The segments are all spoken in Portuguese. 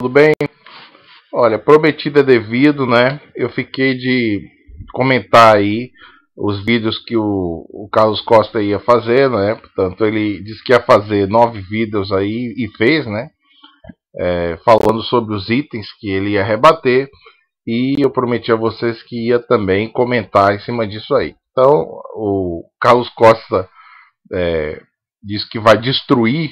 Tudo bem? Olha, prometido é devido, né? Eu fiquei de comentar aí os vídeos que o Carlos Costa ia fazer, né? Portanto, ele disse que ia fazer 9 vídeos aí e fez, né? Falando sobre os itens que ele ia rebater, e eu prometi a vocês que ia também comentar em cima disso aí. Então, o Carlos Costa disse que vai destruir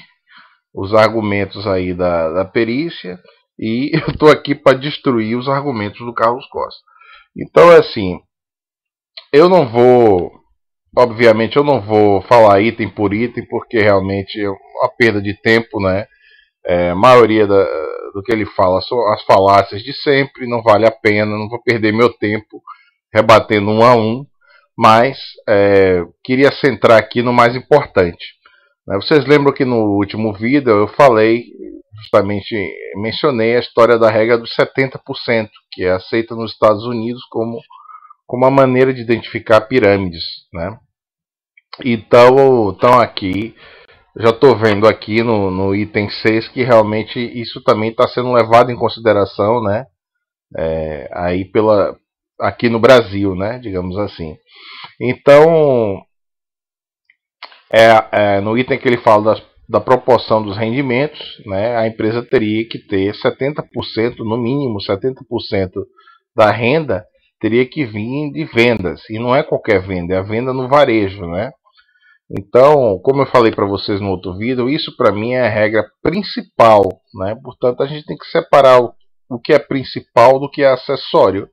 os argumentos aí da perícia, e eu estou aqui para destruir os argumentos do Carlos Costa. Então é assim, eu não vou, obviamente eu não vou falar item por item, porque realmente é uma perda de tempo, né? A maioria do que ele fala são as falácias de sempre, não vale a pena, não vou perder meu tempo rebatendo um a um, mas queria centrar aqui no mais importante. Vocês lembram que no último vídeo eu falei, justamente mencionei a história da regra dos 70%, que é aceita nos Estados Unidos como uma maneira de identificar pirâmides, né? Então aqui, já estou vendo aqui no item 6 que realmente isso também está sendo levado em consideração, né? Aí aqui no Brasil, né? Digamos assim. Então, no item que ele fala da proporção dos rendimentos, né, a empresa teria que ter 70%, no mínimo 70% da renda teria que vir de vendas, e não é qualquer venda, é a venda no varejo, né? Então, como eu falei para vocês no outro vídeo, isso para mim é a regra principal, né? Portanto, a gente tem que separar o que é principal do que é acessório,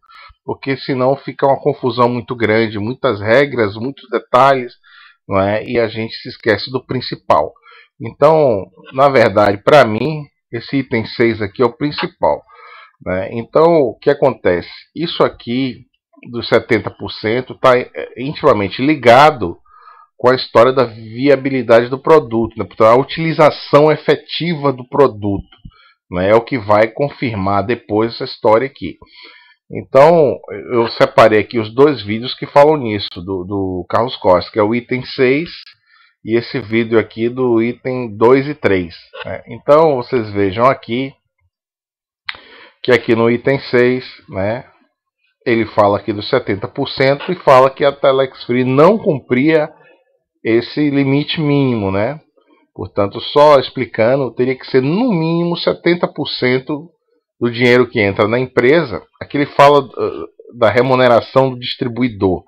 porque senão fica uma confusão muito grande, muitas regras, muitos detalhes, não é? E a gente se esquece do principal. Então, na verdade, para mim, esse item 6 aqui é o principal, né? Então, o que acontece? Isso aqui, dos 70%, está intimamente ligado com a história da viabilidade do produto, né? Portanto, a utilização efetiva do produto, né? É o que vai confirmar depois essa história aqui. Então, eu separei aqui os dois vídeos que falam nisso, do Carlos Costa, que é o item 6 e esse vídeo aqui do item 2 e 3. Né? Então, vocês vejam aqui, que aqui no item 6, né, ele fala aqui dos 70% e fala que a Telex Free não cumpria esse limite mínimo, né? Portanto, só explicando, teria que ser no mínimo 70% do dinheiro que entra na empresa. Aqui ele fala da remuneração do distribuidor,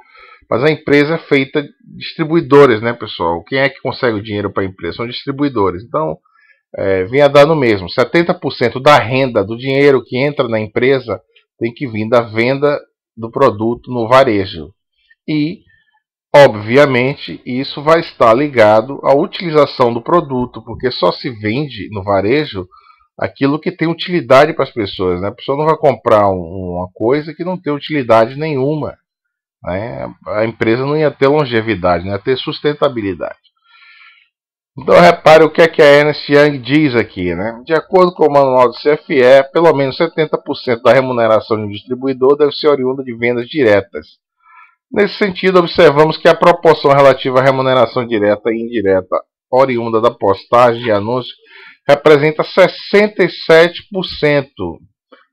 mas a empresa é feita de distribuidores, né, pessoal? Quem é que consegue o dinheiro para a empresa? São distribuidores. Então, vinha dando mesmo, 70% da renda, do dinheiro que entra na empresa, tem que vir da venda do produto no varejo. E, obviamente, isso vai estar ligado à utilização do produto, porque só se vende no varejo aquilo que tem utilidade para as pessoas, né? A pessoa não vai comprar uma coisa que não tem utilidade nenhuma, né? A empresa não ia ter longevidade, não ia ter sustentabilidade. Então repare o que a Ernst Young diz aqui, né? De acordo com o manual do CFE, pelo menos 70% da remuneração de um distribuidor deve ser oriunda de vendas diretas. Nesse sentido, observamos que a proporção relativa à remuneração direta e indireta oriunda da postagem de anúncios representa 67%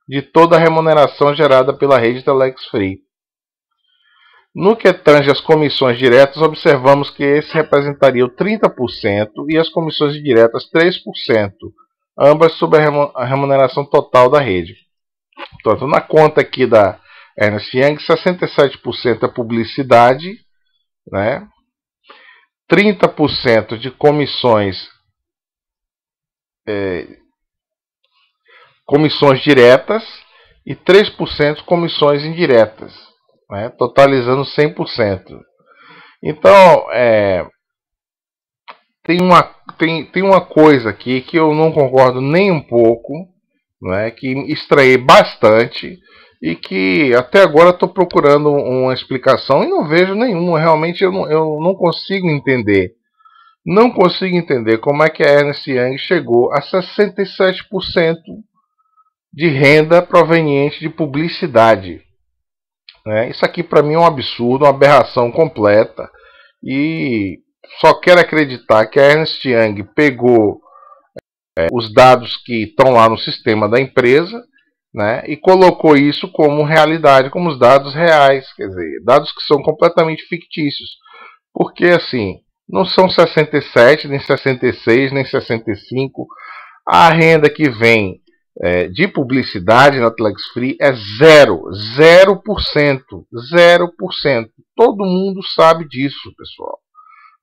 de toda a remuneração gerada pela rede Telex Free. No que tange as comissões diretas, observamos que esse representaria 30% e as comissões indiretas 3%, ambas sobre a remuneração total da rede. Portanto, na conta aqui da Ernst Young, 67% é publicidade, né? 30% de comissões diretas e 3% comissões indiretas, né? Totalizando 100%. Então, tem uma coisa aqui que eu não concordo nem um pouco, né? Que estranhei bastante e que até agora estou procurando uma explicação e não vejo nenhuma. Realmente eu não consigo entender. Não consigo entender como é que a Ernst Young chegou a 67% de renda proveniente de publicidade. Isso aqui para mim é um absurdo, uma aberração completa. E só quero acreditar que a Ernst Young pegou os dados que estão lá no sistema da empresa, né, e colocou isso como realidade, como os dados reais, quer dizer, dados que são completamente fictícios. Porque assim, não são 67, nem 66, nem 65. A renda que vem de publicidade na Telex Free é 0%. 0%. Todo mundo sabe disso, pessoal.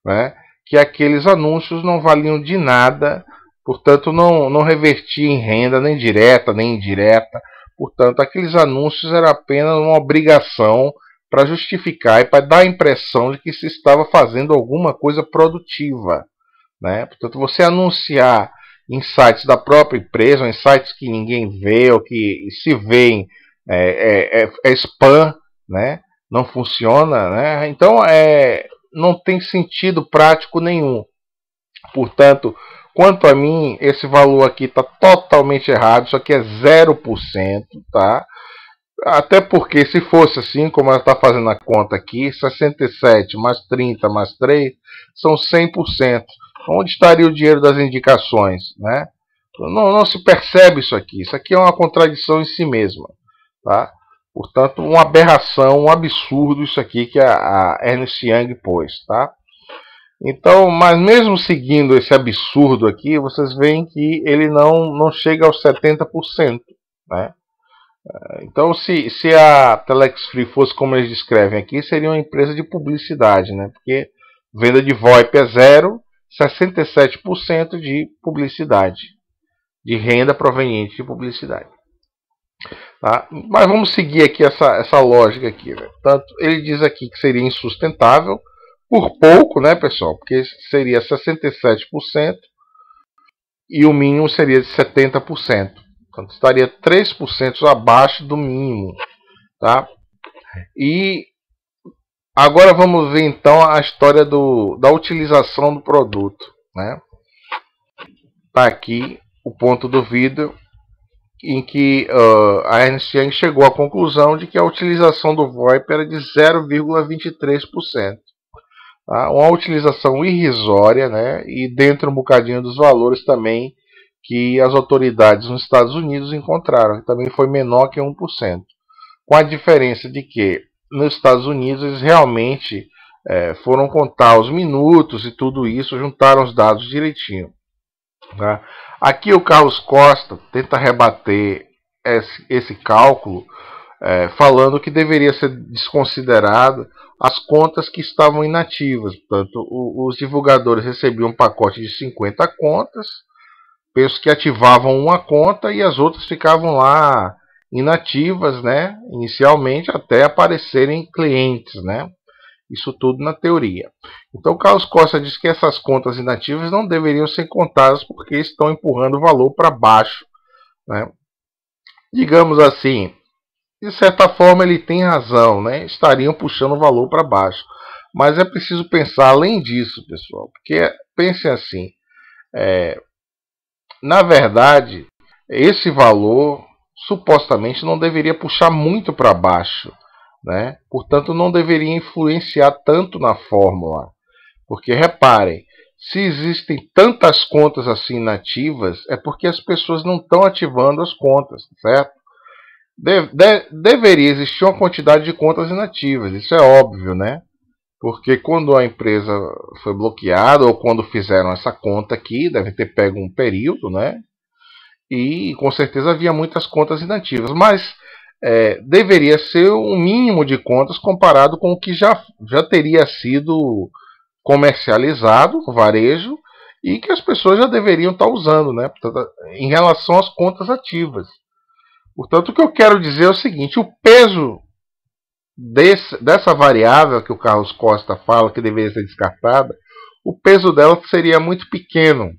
Né? Que aqueles anúncios não valiam de nada, portanto não revertia em renda nem direta nem indireta. Portanto, aqueles anúncios eram apenas uma obrigação para justificar e para dar a impressão de que se estava fazendo alguma coisa produtiva. Né? Portanto, você anunciar em sites da própria empresa, ou em sites que ninguém vê, ou que se vêem é spam, né? Não funciona, né? Então não tem sentido prático nenhum. Portanto, quanto a mim, esse valor aqui está totalmente errado, isso aqui é 0%, tá? Até porque se fosse assim, como ela está fazendo a conta aqui, 67 mais 30 mais 3 são 100%. Onde estaria o dinheiro das indicações? Né? Não se percebe isso aqui. Isso aqui é uma contradição em si mesma. Tá? Portanto, uma aberração, um absurdo isso aqui que a Ernst Young pôs. Tá? Então, mas mesmo seguindo esse absurdo aqui, vocês veem que ele não chega aos 70%. Né? Então, se a Telex Free fosse como eles descrevem aqui, seria uma empresa de publicidade, né? Porque venda de VoIP é 0, 67% de publicidade, de renda proveniente de publicidade. Tá? Mas vamos seguir aqui essa lógica aqui. Né? Portanto, ele diz aqui que seria insustentável, por pouco, né, pessoal? Porque seria 67% e o mínimo seria de 70%. Portanto, estaria 3% abaixo do mínimo. Tá? E agora vamos ver então a história da utilização do produto. Né? Tá aqui o ponto do vídeo em que a Ernst Young chegou à conclusão de que a utilização do VoIP era de 0,23%. Tá? Uma utilização irrisória, né? E dentro um bocadinho dos valores também que as autoridades nos Estados Unidos encontraram, que também foi menor que 1%. Com a diferença de que nos Estados Unidos eles realmente foram contar os minutos e tudo isso, juntaram os dados direitinho. Tá? Aqui o Carlos Costa tenta rebater esse cálculo, falando que deveria ser desconsiderado as contas que estavam inativas. Portanto, os divulgadores recebiam um pacote de 50 contas, penso que ativavam uma conta e as outras ficavam lá inativas, né, inicialmente, até aparecerem clientes, né? Isso tudo na teoria. Então o Carlos Costa diz que essas contas inativas não deveriam ser contadas porque estão empurrando o valor para baixo. Né? Digamos assim, de certa forma ele tem razão, né? Estariam puxando o valor para baixo. Mas é preciso pensar além disso, pessoal. Porque pensem assim, na verdade, esse valor supostamente não deveria puxar muito para baixo. Né? Portanto, não deveria influenciar tanto na fórmula. Porque reparem, se existem tantas contas assim inativas, é porque as pessoas não estão ativando as contas, certo? Deveria existir uma quantidade de contas inativas, isso é óbvio, né? Porque quando a empresa foi bloqueada, ou quando fizeram essa conta aqui, deve ter pego um período, né? E com certeza havia muitas contas inativas, mas deveria ser um mínimo de contas comparado com o que já teria sido comercializado no varejo e que as pessoas já deveriam estar usando, né? Portanto, em relação às contas ativas. Portanto, o que eu quero dizer é o seguinte: o peso dessa variável que o Carlos Costa fala que deveria ser descartada, o peso dela seria muito pequeno.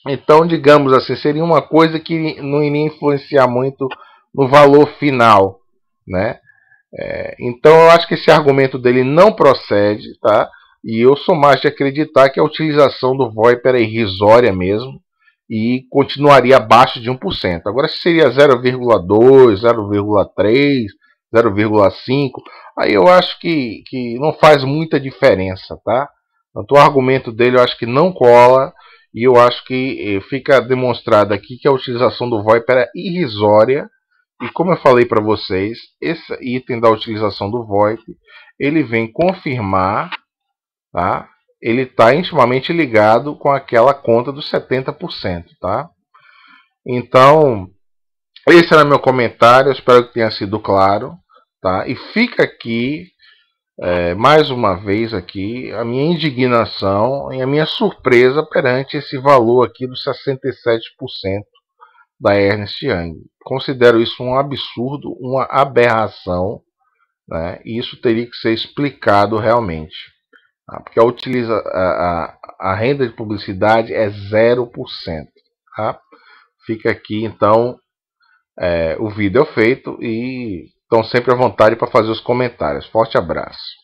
Então, digamos assim, seria uma coisa que não iria influenciar muito no valor final, né? Então, eu acho que esse argumento dele não procede, tá? E eu sou mais de acreditar que a utilização do VoIP era irrisória mesmo e continuaria abaixo de 1%. Agora, se seria 0,2, 0,3, 0,5, aí eu acho que não faz muita diferença, tá? Então, o argumento dele eu acho que não cola E eu acho que fica demonstrado aqui que a utilização do VoIP era irrisória. E como eu falei para vocês, esse item da utilização do VoIP, ele vem confirmar, tá? Ele está intimamente ligado com aquela conta dos 70%, tá? Então, esse era meu comentário, espero que tenha sido claro, tá? E fica aqui, mais uma vez aqui, a minha indignação e a minha surpresa perante esse valor aqui dos 67% da Ernst Young. Considero isso um absurdo, uma aberração, né? E isso teria que ser explicado realmente. Tá? Porque a renda de publicidade é 0%. Tá? Fica aqui então o vídeo feito e estão sempre à vontade para fazer os comentários. Forte abraço.